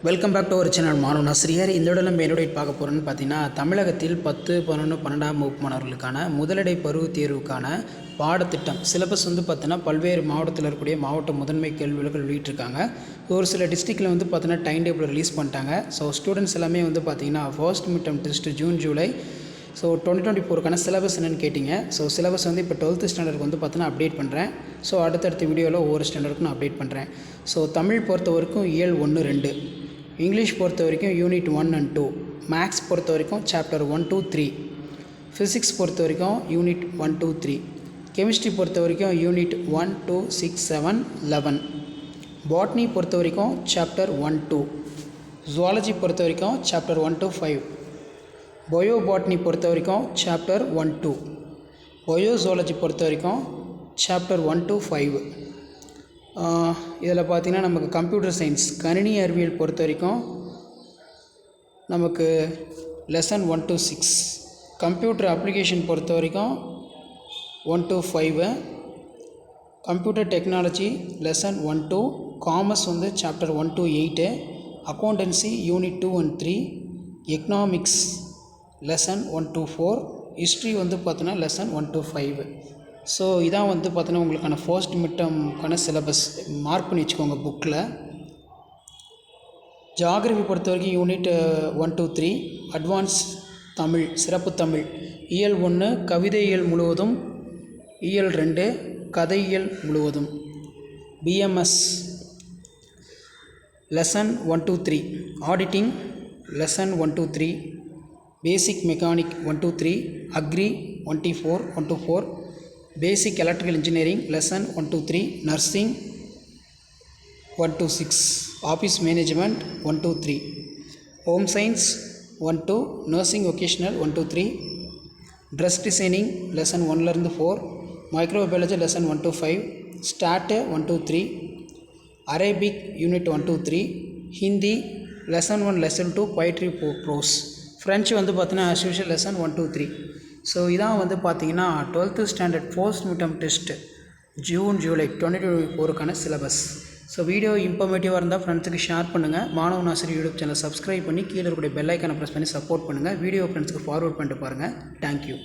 Welcome back to our channel மாணவன் ஆசிரியர். இந்த இடம் நம்ம என்னுடைய பார்க்க போகிறோன்னு பார்த்தீங்கன்னா, தமிழகத்தில் 10, 11, 12ஆம் வகுப்பு மாணவர்களுக்கான முதலிடை பருவத் தேர்வுக்கான பாடத்திட்டம் சிலபஸ் பார்த்தீங்கன்னா பல்வேறு மாவட்டத்தில் இருக்கக்கூடிய மாவட்ட முதன்மை கேள்விகள் வெளியிட்டிருக்காங்க. ஒரு சில டிஸ்ட்ரிக்டில் பார்த்தீங்கன்னா டைம் டேபிள் ரிலீஸ் பண்ணிட்டாங்க. ஸோ ஸ்டூடெண்ட்ஸ் எல்லாமே பார்த்தீங்கன்னா first mid term test June July 2024க்கான சிலபஸ் என்னென்னு கேட்டிங்க. ஸோ சிலபஸ் இப்போ 12th ஸ்டாண்டர்டுக்கு பார்த்தீங்கன்னா அப்டேட் பண்ணுறேன். ஸோ அடுத்தடுத்த வீடியோவில் ஒவ்வொரு ஸ்டாண்டர்டுக்கும் நான் அப்டேட் பண்ணுறேன். ஸோ தமிழ் பொறுத்த வரைக்கும் இயல் 1, 2, இங்கிலீஷ் பொறுத்த வரைக்கும் யூனிட் 1 and 2, மேக்ஸ் பொறுத்த வரைக்கும் சாப்டர் 1, 2, 3, ஃபிசிக்ஸ் பொறுத்த வரைக்கும் யூனிட் 1, 2, 3, கெமிஸ்ட்ரி பொறுத்த வரைக்கும் யூனிட் 1, 2, 6, 7, 11, பாட்னி பொறுத்த வரைக்கும் சாப்டர் 1, 2, ஜுவாலஜி பொறுத்த வரைக்கும் சாப்டர் 1 to 5, பயோ பாட்னி பொறுத்த வரைக்கும் சாப்டர் 1, 2, பயோ ஜுவாலஜி பொறுத்த வரைக்கும் சாப்டர் 1 to 5. இதில் பார்த்திங்கன்னா நமக்கு கம்ப்யூட்டர் சயின்ஸ் கணினி அறிவியல் பொறுத்த வரைக்கும் நமக்கு லெசன் 1 to 6, கம்ப்யூட்டர் அப்ளிகேஷன் பொறுத்த வரைக்கும் 1 to 5, computer technology lesson 1 to, commerce chapter 1 to 8, accountancy unit 2 and 3, economics lesson 1 to 4, history பார்த்தோன்னா லெசன் 1 to 5. ஸோ இதான் பார்த்தோன்னா உங்களுக்கான ஃபர்ஸ்ட் மிட் டேர்முக்கான சிலபஸ். மார்க் பண்ணி வச்சுக்கோங்க புக்கில். ஜியாகிரஃபி பொறுத்த வரைக்கும் யூனிட் 1 to 3, அட்வான்ஸ் தமிழ் சிறப்பு தமிழ் இயல் 1 கவிதை இயல் முழுவதும், இயல் 2 கதை இயல் முழுவதும், BMS lesson 1 to 3, auditing lesson 1 to 3, basic mechanic 1 to 3, agri 1 to 4, basic electrical engineering lesson 1 to 3, nursing 1 to 6, office management 1 to 3, home science 1 to, nursing vocational 1 to 3, dress designing lesson 1 to 4, microbiology lesson 1 to 5, stat 1 to 3, Arabic unit 1 to 3, Hindi lesson 1, lesson 2, poetry prose, French பார்த்தீங்கன்னா as usual lesson 1 to 3. So இதான் பார்த்தீங்கன்னா 12th standard first mid term test June July 2024க்கான syllabus. So video இன்ஃபர்மேட்டிவாக இருந்தால் ஃப்ரெண்ட்ஸுக்கு share பண்ணுங்கள். மாணவன் ஆசிரியர் யூடியூப் சேனல் சப்ஸ்கிரைப் பண்ணி கீழே இருக்கக்கூடிய பெல் ஐக்கானை ப்ரெஸ் பண்ணி சப்போர்ட் பண்ணுங்கள். வீடியோ ஃப்ரெண்ட்ஸுக்கு ஃபார்வர்ட் பண்ணிட்டு பாருங்கள். தேங்க்யூ.